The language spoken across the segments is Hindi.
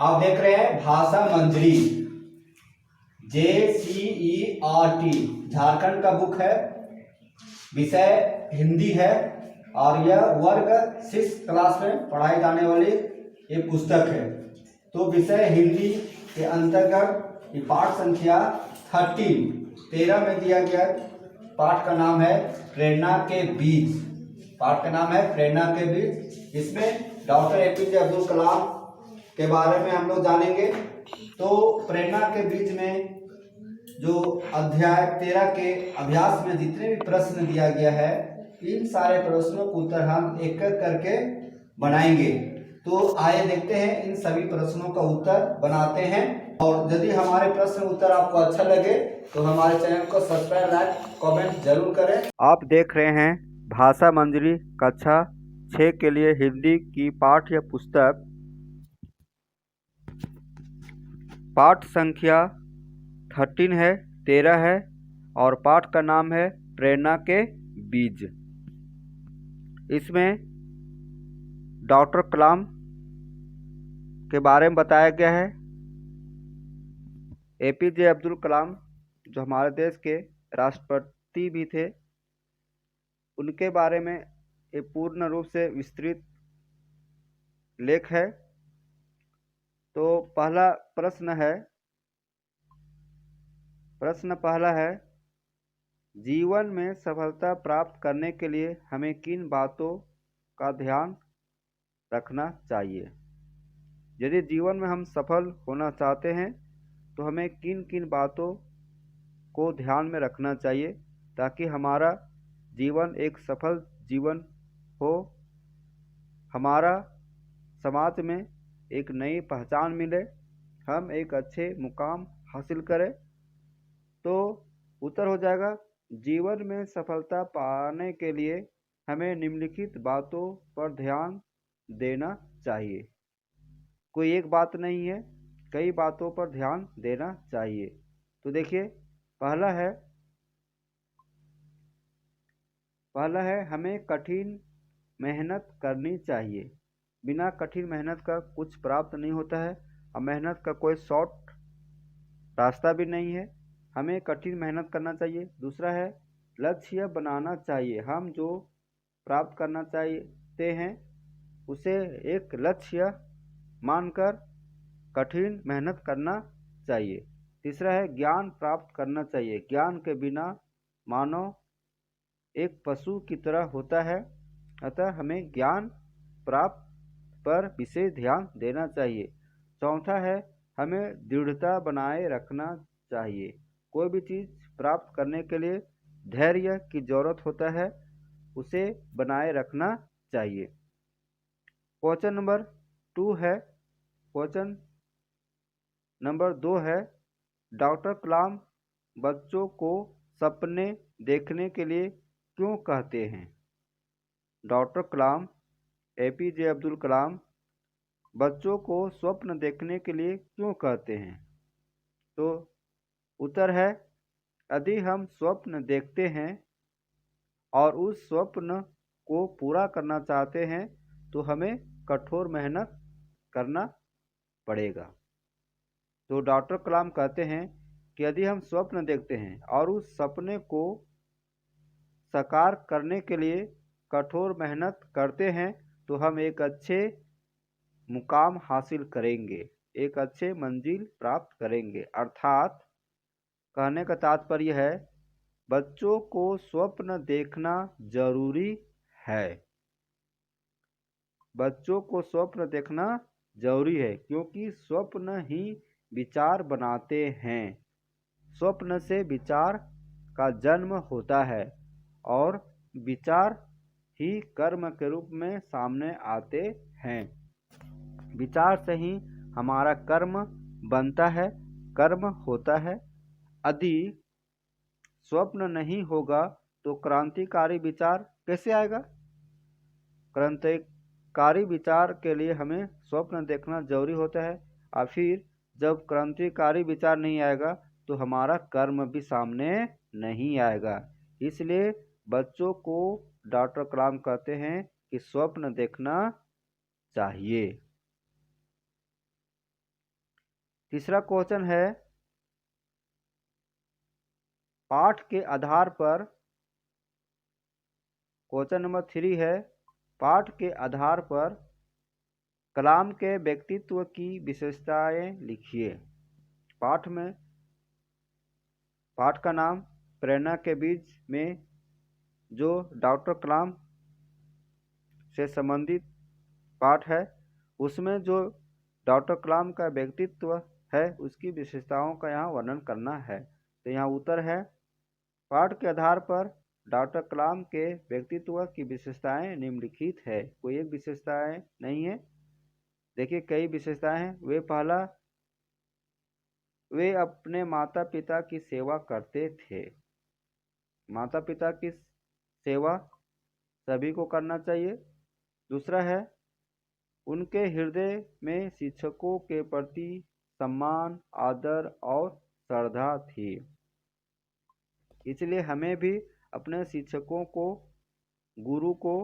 आप देख रहे हैं भाषा मंजरी, JCERT, झारखंड का बुक है। विषय हिंदी है और यह वर्ग 6 क्लास में पढ़ाई जाने वाली ये पुस्तक है। तो विषय हिंदी के अंतर्गत ये पाठ संख्या 13 में दिया गया। पाठ का नाम है प्रेरणा के बीज। पाठ का नाम है प्रेरणा के बीज। इसमें डॉक्टर APJ अब्दुल कलाम के बारे में हम लोग जानेंगे। तो प्रेरणा के बीज में जो अध्याय 13 के अभ्यास में जितने भी प्रश्न दिया गया है, इन सारे प्रश्नों को उत्तर हम एक एक करके बनाएंगे। तो आइए देखते हैं, इन सभी प्रश्नों का उत्तर बनाते हैं। और यदि हमारे प्रश्न उत्तर आपको अच्छा लगे तो हमारे चैनल को सब्सक्राइब, लाइक, कमेंट जरूर करें। आप देख रहे हैं भाषा मंजरी कक्षा 6 के लिए हिंदी की पाठ्य पुस्तक। पाठ संख्या 13 है और पाठ का नाम है प्रेरणा के बीज। इसमें डॉक्टर कलाम के बारे में बताया गया है। APJ अब्दुल कलाम जो हमारे देश के राष्ट्रपति भी थे, उनके बारे में एक पूर्ण रूप से विस्तृत लेख है। तो पहला प्रश्न पहला है, जीवन में सफलता प्राप्त करने के लिए हमें किन बातों का ध्यान रखना चाहिए। यदि जीवन में हम सफल होना चाहते हैं तो हमें किन किन बातों को ध्यान में रखना चाहिए ताकि हमारा जीवन एक सफल जीवन हो, हमारा समाज में एक नई पहचान मिले, हम एक अच्छे मुकाम हासिल करें। तो उत्तर हो जाएगा, जीवन में सफलता पाने के लिए हमें निम्नलिखित बातों पर ध्यान देना चाहिए। कोई एक बात नहीं है, कई बातों पर ध्यान देना चाहिए। तो देखिए, पहला है हमें कठिन मेहनत करनी चाहिए। बिना कठिन मेहनत का कुछ प्राप्त नहीं होता है और मेहनत का कोई शॉर्ट रास्ता भी नहीं है। हमें कठिन मेहनत करना चाहिए। दूसरा है लक्ष्य बनाना चाहिए। हम जो प्राप्त करना चाहते हैं उसे एक लक्ष्य मानकर कठिन मेहनत करना चाहिए। तीसरा है ज्ञान प्राप्त करना चाहिए। ज्ञान के बिना मानव एक पशु की तरह होता है, अतः हमें ज्ञान प्राप्त पर विशेष ध्यान देना चाहिए। चौथा है हमें दृढ़ता बनाए रखना चाहिए। कोई भी चीज़ प्राप्त करने के लिए धैर्य की जरूरत होता है, उसे बनाए रखना चाहिए। क्वेश्चन नंबर 2 है, क्वेश्चन नंबर 2 है, डॉक्टर कलाम बच्चों को सपने देखने के लिए क्यों कहते हैं। डॉक्टर कलाम APJ अब्दुल कलाम बच्चों को स्वप्न देखने के लिए क्यों कहते हैं। तो उत्तर है, यदि हम स्वप्न देखते हैं और उस स्वप्न को पूरा करना चाहते हैं तो हमें कठोर मेहनत करना पड़ेगा। तो डॉक्टर कलाम कहते हैं कि यदि हम स्वप्न देखते हैं और उस सपने को साकार करने के लिए कठोर मेहनत करते हैं तो हम एक अच्छे मुकाम हासिल करेंगे, एक अच्छे मंजिल प्राप्त करेंगे। अर्थात कहने का तात्पर्य है बच्चों को स्वप्न देखना जरूरी है। बच्चों को स्वप्न देखना जरूरी है क्योंकि स्वप्न ही विचार बनाते हैं। स्वप्न से विचार का जन्म होता है और विचार ही कर्म के रूप में सामने आते हैं। विचार से ही हमारा कर्म बनता है, कर्म होता है। यदि स्वप्न नहीं होगा तो क्रांतिकारी विचार कैसे आएगा। क्रांतिकारी विचार के लिए हमें स्वप्न देखना जरूरी होता है और फिर जब क्रांतिकारी विचार नहीं आएगा तो हमारा कर्म भी सामने नहीं आएगा। इसलिए बच्चों को डॉक्टर कलाम कहते हैं कि स्वप्न देखना चाहिए। तीसरा क्वेश्चन है, पाठ के आधार पर, क्वेश्चन नंबर 3 है, पाठ के आधार पर कलाम के व्यक्तित्व की विशेषताएं लिखिए। पाठ का नाम प्रेरणा के बीज में जो डॉक्टर कलाम से संबंधित पाठ है, उसमें जो डॉक्टर कलाम का व्यक्तित्व है उसकी विशेषताओं का यहाँ वर्णन करना है। तो यहाँ उत्तर है, पाठ के आधार पर डॉक्टर कलाम के व्यक्तित्व की विशेषताएं निम्नलिखित है। कोई एक विशेषताएं नहीं है, देखिए कई विशेषताएं हैं। वे अपने माता पिता की सेवा करते थे। माता पिता की सेवा सभी को करना चाहिए। दूसरा है, उनके हृदय में शिक्षकों के प्रति सम्मान, आदर और श्रद्धा थी, इसलिए हमें भी अपने शिक्षकों को, गुरु को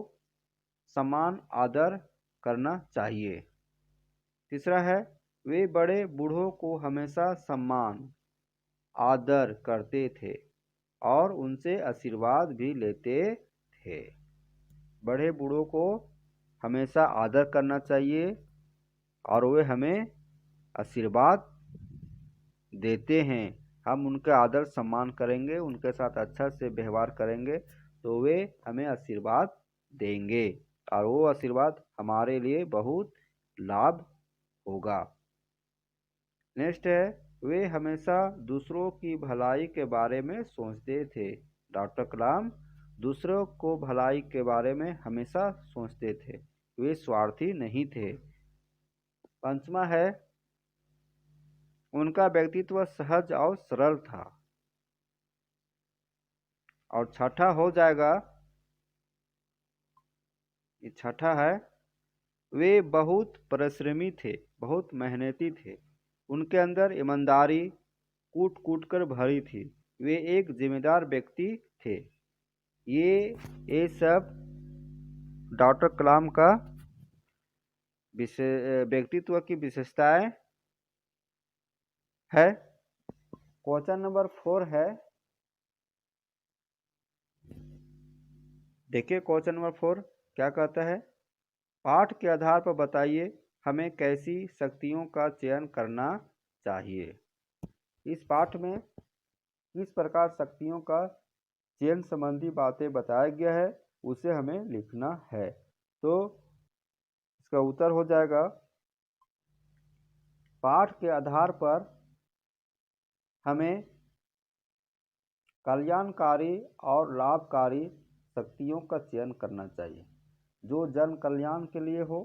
सम्मान आदर करना चाहिए। तीसरा है, वे बड़े बूढ़ों को हमेशा सम्मान आदर करते थे और उनसे आशीर्वाद भी लेते थे। बड़े बूढ़ों को हमेशा आदर करना चाहिए और वे हमें आशीर्वाद देते हैं। हम उनका आदर सम्मान करेंगे, उनके साथ अच्छा से व्यवहार करेंगे तो वे हमें आशीर्वाद देंगे और वो आशीर्वाद हमारे लिए बहुत लाभ होगा। नेक्स्ट है, वे हमेशा दूसरों की भलाई के बारे में सोचते थे। डॉक्टर कलाम दूसरों को भलाई के बारे में हमेशा सोचते थे, वे स्वार्थी नहीं थे। पंचमा है, उनका व्यक्तित्व सहज और सरल था। और छठा हो जाएगा, ये छठा है, वे बहुत परिश्रमी थे, बहुत मेहनती थे। उनके अंदर ईमानदारी कूट कूट कर भरी थी। वे एक जिम्मेदार व्यक्ति थे। ये सब डॉक्टर कलाम का व्यक्तित्व की विशेषताएं है। क्वेश्चन नंबर 4 है, देखिए क्वेश्चन नंबर 4 क्या कहता है, पाठ के आधार पर बताइए हमें कैसी शक्तियों का चयन करना चाहिए। इस पाठ में किस प्रकार शक्तियों का चयन संबंधी बातें बताया गया है, उसे हमें लिखना है। तो इसका उत्तर हो जाएगा, पाठ के आधार पर हमें कल्याणकारी और लाभकारी शक्तियों का चयन करना चाहिए, जो जन कल्याण के लिए हो,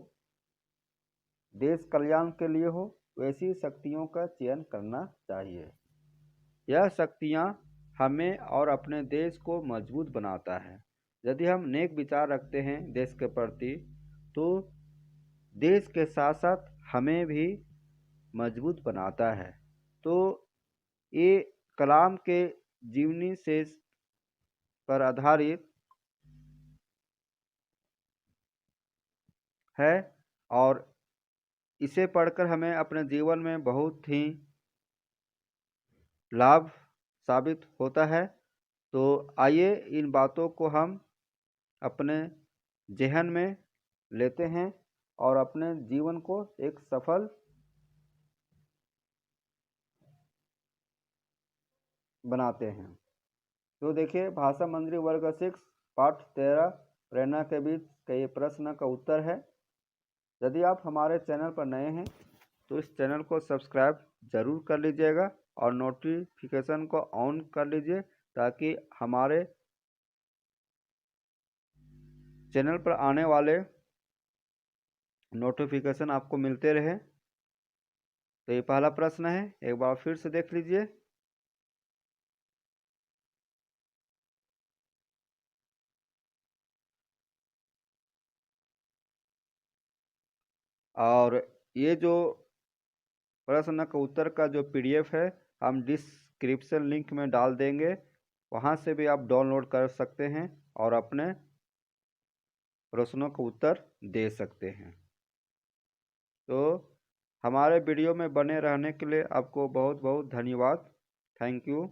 देश कल्याण के लिए हो, वैसी शक्तियों का चयन करना चाहिए। यह शक्तियाँ हमें और अपने देश को मजबूत बनाता है। यदि हम नेक विचार रखते हैं देश के प्रति, तो देश के साथ साथ हमें भी मजबूत बनाता है। तो ये कलाम के जीवनी से पर आधारित है और इसे पढ़कर हमें अपने जीवन में बहुत ही लाभ साबित होता है। तो आइए इन बातों को हम अपने जहन में लेते हैं और अपने जीवन को एक सफल बनाते हैं। तो देखिए, भाषा मंदिर वर्ग 6 पाठ 13 प्रेरणा के बीच का ये प्रश्न का उत्तर है। यदि आप हमारे चैनल पर नए हैं तो इस चैनल को सब्सक्राइब जरूर कर लीजिएगा और नोटिफिकेशन को ऑन कर लीजिए ताकि हमारे चैनल पर आने वाले नोटिफिकेशन आपको मिलते रहे। तो ये पहला प्रश्न है, एक बार फिर से देख लीजिए। और ये जो प्रश्न का उत्तर का जो PDF है हम डिस्क्रिप्शन लिंक में डाल देंगे, वहाँ से भी आप डाउनलोड कर सकते हैं और अपने प्रश्नों का उत्तर दे सकते हैं। तो हमारे वीडियो में बने रहने के लिए आपको बहुत बहुत धन्यवाद। Thank you.